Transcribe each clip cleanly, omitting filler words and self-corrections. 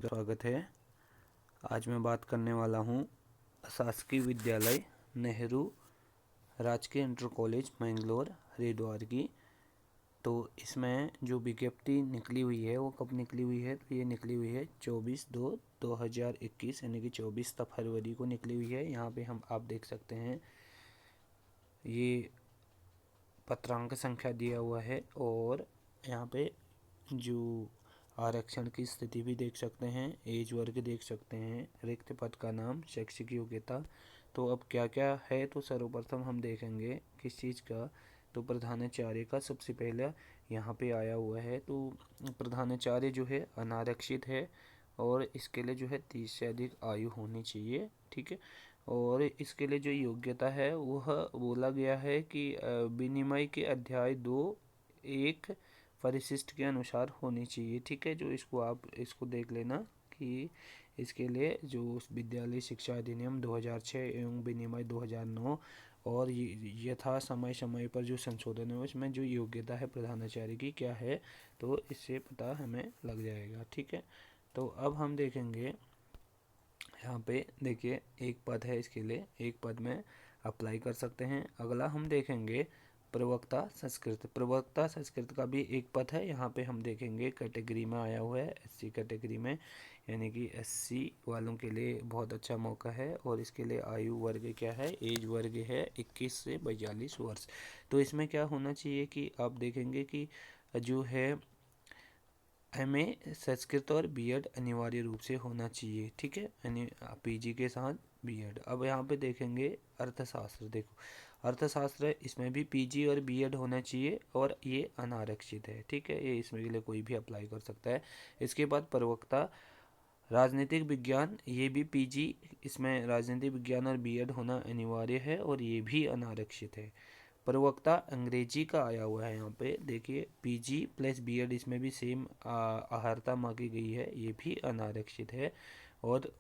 स्वागत है। आज मैं बात करने वाला हूँ शासकीय विद्यालय नेहरू राजकीय इंटर कॉलेज मैंगलोर हरिद्वार की। तो इसमें जो विज्ञप्ति निकली हुई है वो कब निकली हुई है, तो ये निकली हुई है 24/2/2021 यानी कि 24 फरवरी को निकली हुई है। यहाँ पे आप देख सकते हैं ये पत्रांक संख्या दिया हुआ है और यहाँ पे जो आरक्षण की स्थिति भी देख सकते हैं, एज वर्ग देख सकते हैं, रिक्त पद का नाम, शैक्षिक योग्यता। तो अब क्या क्या है, तो सर्वप्रथम हम देखेंगे किस चीज़ का, तो प्रधानाचार्य का सबसे पहला यहाँ पे आया हुआ है। तो प्रधानाचार्य जो है अनारक्षित है और इसके लिए जो है 30 से अधिक आयु होनी चाहिए, ठीक है। और इसके लिए जो योग्यता है वह बोला गया है कि विनिमय के अध्याय 2(1) परिशिष्ट के अनुसार होनी चाहिए, ठीक है। जो आप इसको देख लेना कि इसके लिए जो विद्यालय शिक्षा अधिनियम 2006 एवं विनिमय 2009 और यथा समय पर जो संशोधन है उसमें जो योग्यता है प्रधानाचार्य की क्या है, तो इससे पता हमें लग जाएगा, ठीक है। तो अब हम देखेंगे यहाँ पे, देखिए एक पद है, इसके लिए एक पद में अप्लाई कर सकते हैं। अगला हम देखेंगे प्रवक्ता संस्कृत। प्रवक्ता संस्कृत का भी एक पद है। यहाँ पे हम देखेंगे कैटेगरी में आया हुआ है, एससी कैटेगरी में, यानी कि एससी वालों के लिए बहुत अच्छा मौका है। और इसके लिए आयु वर्ग क्या है, एज वर्ग है 21 से 42 वर्ष। तो इसमें क्या होना चाहिए कि आप देखेंगे कि जो है MA संस्कृत और बीएड अनिवार्य रूप से होना चाहिए, ठीक है, यानी पीजी के साथ बीएड। अब यहाँ पे देखेंगे अर्थशास्त्र। देखो अर्थशास्त्र, इसमें भी पीजी और बीएड होना चाहिए और ये अनारक्षित है, ठीक है, ये इसमें के लिए कोई भी अप्लाई कर सकता है। इसके बाद प्रवक्ता राजनीतिक विज्ञान, ये भी पीजी, इसमें राजनीतिक विज्ञान और बीएड होना अनिवार्य है और ये भी अनारक्षित है। प्रवक्ता अंग्रेजी का आया हुआ है, यहाँ पे देखिए पीजी प्लस बीएड, इसमें भी सेम अहर्ता मांगी गई है, ये भी अनारक्षित है और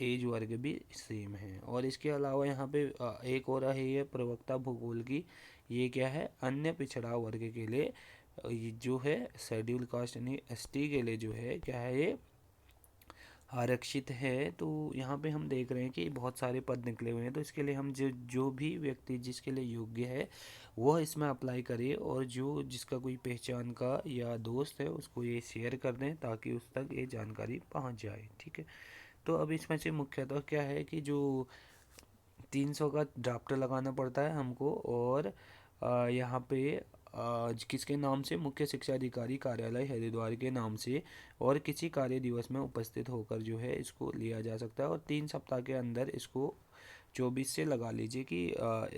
एज वर्ग भी सेम है। और इसके अलावा यहाँ पे एक और है, ये प्रवक्ता भूगोल की, ये क्या है, अन्य पिछड़ा वर्ग के लिए जो है शेड्यूल कास्ट यानी एसटी के लिए जो है क्या है, ये आरक्षित है। तो यहाँ पे हम देख रहे हैं कि बहुत सारे पद निकले हुए हैं। तो इसके लिए हम जो भी व्यक्ति जिसके लिए योग्य है वह इसमें अप्लाई करे और जिसका कोई पहचान का या दोस्त है उसको ये शेयर कर दें ताकि उस तक ये जानकारी पहुँच जाए, ठीक है। तो अब इसमें से मुख्यतः क्या है कि जो 300 का ड्राफ्ट लगाना पड़ता है हमको और यहाँ पे किसके नाम से, मुख्य शिक्षा अधिकारी कार्यालय हरिद्वार के नाम से और किसी कार्य दिवस में उपस्थित होकर जो है इसको लिया जा सकता है। और 3 सप्ताह के अंदर इसको 24 से लगा लीजिए कि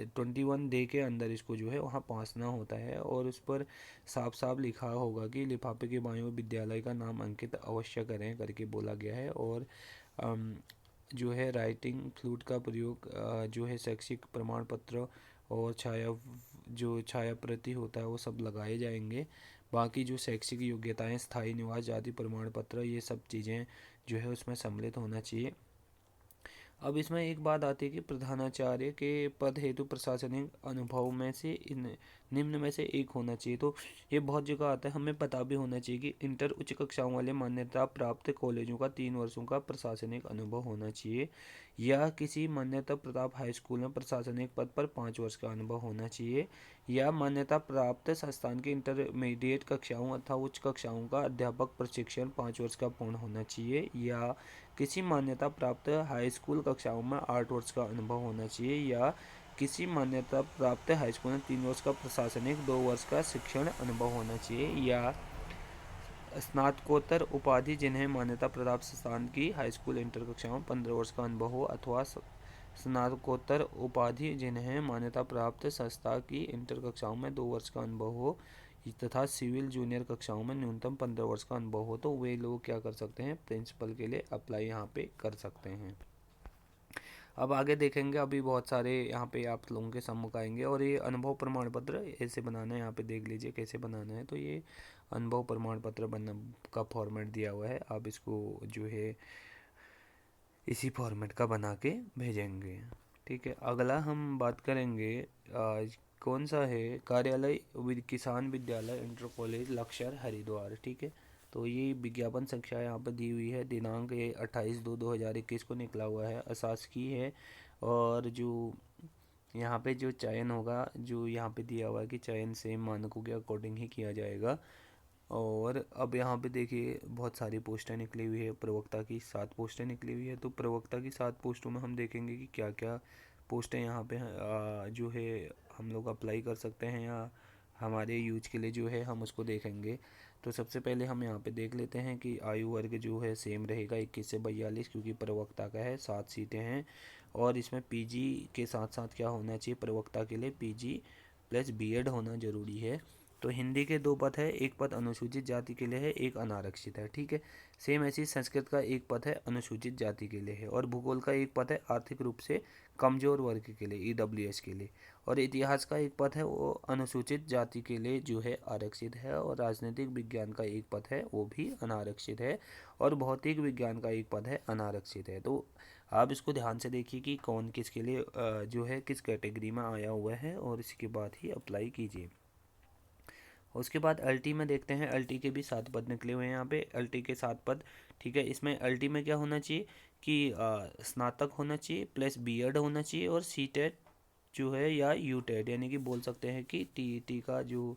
21 डे के अंदर इसको जो है वहाँ पहुँचना होता है। और उस पर साफ साफ लिखा होगा कि लिफाफे के बाएं ओर विद्यालय का नाम अंकित अवश्य करें करके बोला गया है। और जो है राइटिंग फ्लूट का प्रयोग जो है शैक्षिक प्रमाण पत्र और छाया प्रति होता है वो सब लगाए जाएंगे। बाकी जो शैक्षिक योग्यताएं, स्थायी निवास, जाति प्रमाण पत्र, ये सब चीज़ें जो है उसमें सम्मिलित होना चाहिए। अब इसमें एक बात आती है कि प्रधानाचार्य के पद हेतु प्रशासनिक अनुभव में से निम्न में से एक होना चाहिए। तो ये बहुत जगह आता है, हमें पता भी होना चाहिए कि इंटर उच्च कक्षाओं वाले मान्यता प्राप्त कॉलेजों का 3 वर्षों का प्रशासनिक अनुभव होना चाहिए या किसी मान्यता प्राप्त हाई स्कूल में प्रशासनिक पद पर 5 वर्ष का अनुभव होना चाहिए या मान्यता प्राप्त संस्थान के इंटरमीडिएट कक्षाओं अथवा उच्च कक्षाओं का अध्यापक प्रशिक्षण 5 वर्ष का पूर्ण होना चाहिए या किसी मान्यता प्राप्त हाई स्कूल कक्षाओं में 8 वर्ष का अनुभव होना चाहिए या किसी मान्यता प्राप्त हाई स्कूल में 3 वर्ष का प्रशासनिक 2 वर्ष का शिक्षण अनुभव होना चाहिए या स्नातकोत्तर उपाधि जिन्हें मान्यता प्राप्त संस्थान की हाई स्कूल इंटर कक्षाओं में 15 वर्ष का अनुभव हो अथवा स्नातकोत्तर उपाधि जिन्हें मान्यता प्राप्त संस्था की इंटर कक्षाओं में 2 वर्ष का अनुभव हो तथा सिविल जूनियर कक्षाओं में न्यूनतम 15 वर्ष का अनुभव हो, तो वे लोग क्या कर सकते हैं, प्रिंसिपल के लिए अप्लाई यहाँ पे कर सकते हैं। अब आगे देखेंगे, अभी बहुत सारे यहाँ पे आप लोगों के सम्मुख आएंगे और ये अनुभव प्रमाण पत्र ऐसे बनाना है, यहाँ पे देख लीजिए कैसे बनाना है। तो ये अनुभव प्रमाण पत्र बनना का फॉर्मेट दिया हुआ है, आप इसको जो है इसी फॉर्मेट का बना के भेजेंगे, ठीक है। अगला हम बात करेंगे कौन सा है, कार्यालय किसान विद्यालय इंटर कॉलेज लक्सर हरिद्वार, ठीक है। तो ये विज्ञापन संख्या यहाँ पर दी हुई है, दिनांक ये 28/2/2021 को निकला हुआ है, अशासकीय है। और जो यहाँ पे जो चयन होगा, जो यहाँ पे दिया हुआ है कि चयन सेम मानकों के अकॉर्डिंग ही किया जाएगा। और अब यहाँ पे देखिए बहुत सारी पोस्टें निकली हुई है, प्रवक्ता की 7 पोस्टें निकली हुई है। तो प्रवक्ता की 7 पोस्टों में हम देखेंगे कि क्या क्या पोस्टें यहाँ पे जो है हम लोग अप्लाई कर सकते हैं या हमारे यूज के लिए जो है हम उसको देखेंगे। तो सबसे पहले हम यहाँ पे देख लेते हैं कि आयु वर्ग जो है सेम रहेगा 21 से 42, क्योंकि प्रवक्ता का है, 7 सीटें हैं। और इसमें पीजी के साथ साथ क्या होना चाहिए, प्रवक्ता के लिए पीजी प्लस बीएड होना ज़रूरी है। तो हिंदी के 2 पद है, एक पद अनुसूचित जाति के लिए है, एक अनारक्षित है, ठीक है। सेम ऐसी संस्कृत का एक पद है, अनुसूचित जाति के लिए है। और भूगोल का एक पद है, आर्थिक रूप से कमजोर वर्ग के लिए, ईडब्ल्यूएस के लिए। और इतिहास का एक पद है, वो अनुसूचित जाति के लिए जो है आरक्षित है। और राजनीतिक विज्ञान का एक पद है, वो भी अनारक्षित है। और भौतिक विज्ञान का एक पद है, अनारक्षित है। तो आप इसको ध्यान से देखिए कि कौन किसके लिए जो है किस कैटेगरी में आया हुआ है, और इसके बाद ही अप्लाई कीजिए। उसके बाद अल्टी में देखते हैं, अल्टी के भी 7 पद निकले हुए हैं यहाँ पे, अल्टी के 7 पद, ठीक है। इसमें अल्टी में क्या होना चाहिए कि स्नातक होना चाहिए प्लस बीएड होना चाहिए, और सीटेट जो है या यूटेट, यानी कि बोल सकते हैं कि टीईटी का जो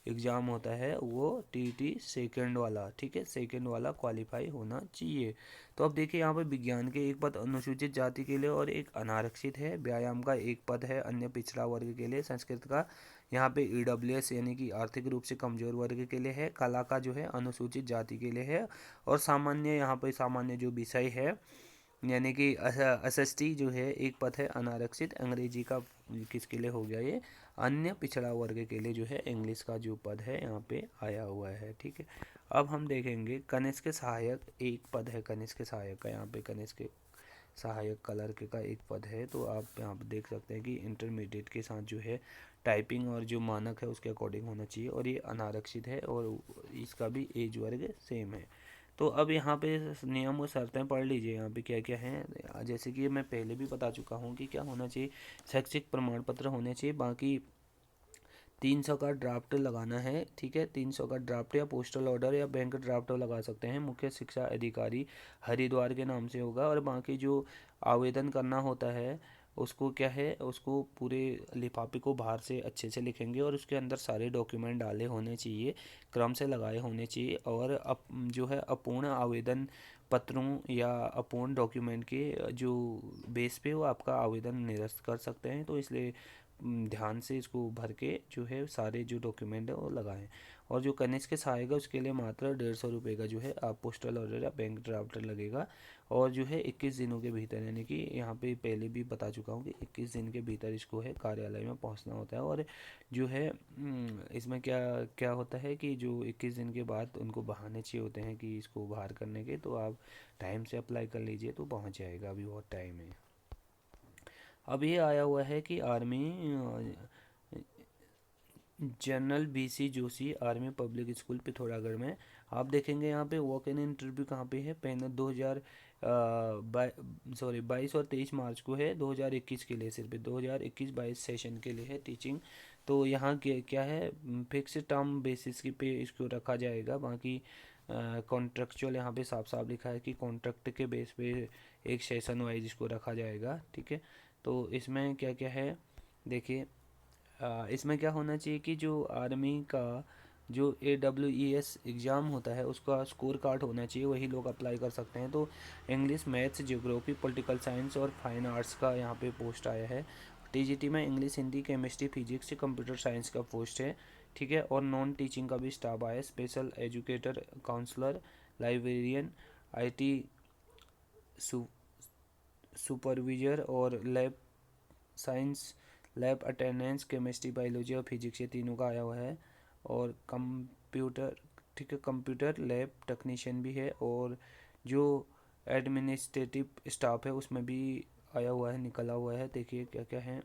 एग्ज़ाम होता है वो टीईटी सेकंड वाला, ठीक है, सेकंड वाला क्वालिफाई होना चाहिए। तो अब देखिए यहाँ पे विज्ञान के एक पद अनुसूचित जाति के लिए और एक अनारक्षित है। व्यायाम का एक पद है अन्य पिछड़ा वर्ग के लिए। संस्कृत का यहाँ पे ईडब्ल्यूएस यानी कि आर्थिक रूप से कमजोर वर्ग के लिए है। कला का जो है अनुसूचित जाति के लिए है। और सामान्य, यहाँ पे सामान्य जो विषय है यानी कि एसएसटी जो है एक पद है अनारक्षित। अंग्रेजी का किसके लिए हो गया ये, अन्य पिछड़ा वर्ग के लिए जो है इंग्लिश का जो पद है यहाँ पे आया हुआ है, ठीक है। अब हम देखेंगे कनिष्क सहायक एक पद है, कनिष्क सहायक का, यहाँ पे कनिष्क सहायक क्लर्क का एक पद है। तो आप यहाँ पे देख सकते हैं कि इंटरमीडिएट के साथ जो है टाइपिंग और जो मानक है उसके अकॉर्डिंग होना चाहिए। और ये अनारक्षित है और इसका भी एज वर्ग सेम है। तो अब यहाँ पे नियम और शर्तें पढ़ लीजिए, यहाँ पे क्या क्या हैं। जैसे कि मैं पहले भी बता चुका हूँ कि क्या होना चाहिए, शैक्षिक प्रमाण पत्र होने चाहिए। बाकी 300 का ड्राफ्ट लगाना है, ठीक है। 300 का ड्राफ्ट या पोस्टल ऑर्डर या बैंक ड्राफ्ट लगा सकते हैं। मुख्य शिक्षा अधिकारी हरिद्वार के नाम से होगा। और बाकी जो आवेदन करना होता है उसको क्या है, उसको पूरे लिफाफे को बाहर से अच्छे से लिखेंगे और उसके अंदर सारे डॉक्यूमेंट डाले होने चाहिए, क्रम से लगाए होने चाहिए। और जो है अपूर्ण आवेदन पत्रों या अपूर्ण डॉक्यूमेंट के जो बेस पे वो आपका आवेदन निरस्त कर सकते हैं। तो इसलिए ध्यान से इसको भर के जो है सारे जो डॉक्यूमेंट है वो लगाएं। और जो कनिष्क सहायक है उसके लिए मात्र 150 रुपये का जो है आप पोस्टल ऑर्डर या बैंक ड्राफ्ट लगेगा। और जो है 21 दिनों के भीतर, यानी कि यहाँ पे पहले भी बता चुका हूँ कि 21 दिन के भीतर इसको है कार्यालय में पहुँचना होता है। और जो है इसमें क्या क्या होता है कि जो 21 दिन के बाद उनको बहाने चाहिए होते हैं कि इसको बाहर करने के, तो आप टाइम से अप्लाई कर लीजिए तो पहुँच जाएगा, अभी बहुत टाइम है। अब ये आया हुआ है कि army general BC Joshi army public school Pithoragarh में आप देखेंगे यहाँ पे वॉक इन इंटरव्यू कहाँ पे है, पैनल 22 और 23 मार्च को है, 2021 के लिए, सिर्फ 2021-22 सेशन के लिए है टीचिंग। तो यहाँ क्या है, फिक्स टर्म बेसिस की पे इसको रखा जाएगा। बाकी कॉन्ट्रेक्चुअल यहाँ पे साफ साफ लिखा है कि कॉन्ट्रैक्ट के बेस पे एक सेशन वाइज इसको रखा जाएगा, ठीक है। तो इसमें क्या क्या है देखिए, इसमें क्या होना चाहिए कि जो आर्मी का जो AWES एग्ज़ाम होता है उसका स्कोर कार्ड होना चाहिए, वही लोग अप्लाई कर सकते हैं। तो English, maths, geography, political science और फाइन आर्ट्स का यहाँ पे पोस्ट आया है। टीजीटी में English, Hindi, chemistry, physics, computer science का पोस्ट है, ठीक है। और नॉन टीचिंग का भी स्टाफ आया है, special educator, counsellor, librarian, IT supervisor और lab science, lab attendance, chemistry, biology और फिजिक्स, ये तीनों का आया हुआ है। और कंप्यूटर, ठीक है, कंप्यूटर लैब टेक्नीशियन भी है। और जो एडमिनिस्ट्रेटिव स्टाफ है उसमें भी आया हुआ है, निकला हुआ है। देखिए क्या क्या है,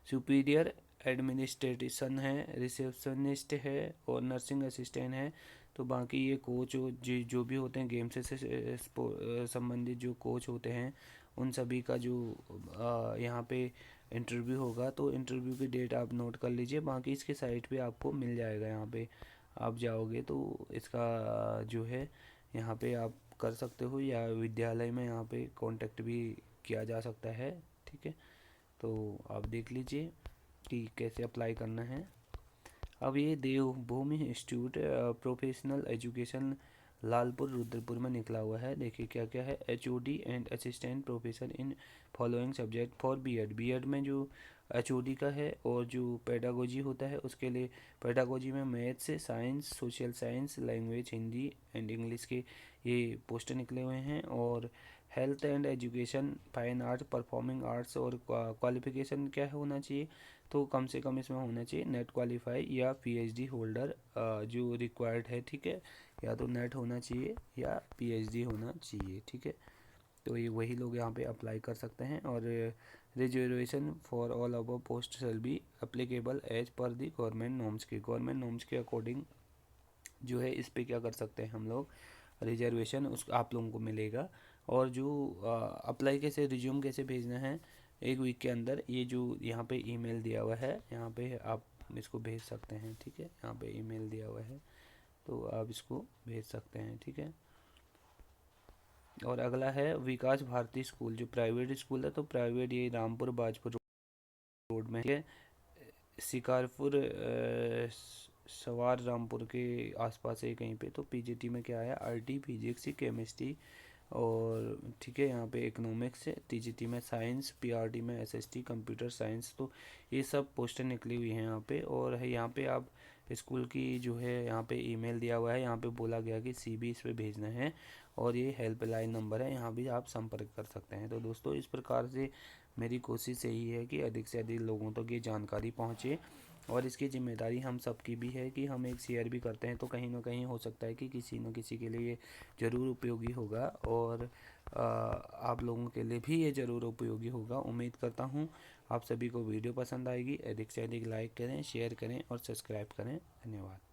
सुपीरियर एडमिनिस्ट्रेशन है, रिसेप्शनिस्ट है और नर्सिंग असिस्टेंट है। तो बाकी ये कोच जो भी होते हैं गेम से संबंधित जो कोच होते हैं उन सभी का जो यहाँ पे इंटरव्यू होगा। तो इंटरव्यू की डेट आप नोट कर लीजिए, बाकी इसके साइट पे आपको मिल जाएगा यहाँ पे। आप जाओगे तो इसका जो है यहाँ पे आप कर सकते हो, या विद्यालय में यहाँ पे कांटेक्ट भी किया जा सकता है। ठीक है, तो आप देख लीजिए कि कैसे अप्लाई करना है। अब ये Devbhoomi institute professional education Lalpur Rudrapur में निकला हुआ है। देखिए क्या क्या है, HOD and assistant professor in following subject for BEd. BEd में जो HOD का है, और जो पेडागोजी होता है उसके लिए पेडागोजी में maths, science, social science, language Hindi and English के ये पोस्ट निकले हुए हैं। और health and education, fine art, performing arts, और क्वालिफिकेशन क्या होना चाहिए, तो कम से कम इसमें होना चाहिए नेट क्वालिफाई या PhD होल्डर जो रिक्वायर्ड है। ठीक है, या तो नेट होना चाहिए या PhD होना चाहिए। ठीक है, तो ये वही लोग यहाँ पे अप्लाई कर सकते हैं। और reservation for all above post shall be applicable as per the government norms के। गवर्नमेंट नॉर्म्स के अकॉर्डिंग जो है इस पे क्या कर सकते हैं हम लोग, रिजर्वेशन उस आप लोगों को मिलेगा। और जो अप्लाई कैसे, रिज्यूम कैसे भेजना है 1 वीक के अंदर, ये जो यहाँ पे ईमेल दिया हुआ है यहाँ पे आप इसको भेज सकते हैं। ठीक है, यहाँ पे ईमेल दिया हुआ है तो आप इसको भेज सकते हैं। ठीक है, और अगला है विकास भारती स्कूल, जो प्राइवेट स्कूल है, तो प्राइवेट ये रामपुर बाजपुर रोड में है, शिकारपुर सवार रामपुर के आसपास है कहीं पे। तो PGT में क्या है, RT फिजिक्स, केमिस्ट्री, और ठीक है यहाँ पे इकोनॉमिक्स है। TGT में साइंस, PRT में SST कंप्यूटर साइंस। तो ये सब पोस्टर निकली हुई हैं यहाँ पे। और है यहाँ पे आप स्कूल की जो है यहाँ पे ईमेल दिया हुआ है, यहाँ पे बोला गया कि CV इस पे भेजना है, और ये हेल्पलाइन नंबर है, यहाँ भी आप संपर्क कर सकते हैं। तो दोस्तों इस प्रकार से मेरी कोशिश यही है कि अधिक से अधिक लोगों तक ये जानकारी पहुँचे, और इसकी जिम्मेदारी हम सबकी भी है कि हम एक शेयर भी करते हैं, तो कहीं ना कहीं हो सकता है कि किसी न किसी के लिए ये ज़रूर उपयोगी होगा, और आप लोगों के लिए भी ये ज़रूर उपयोगी होगा। उम्मीद करता हूँ आप सभी को वीडियो पसंद आएगी। अधिक से अधिक लाइक करें, शेयर करें और सब्सक्राइब करें। धन्यवाद।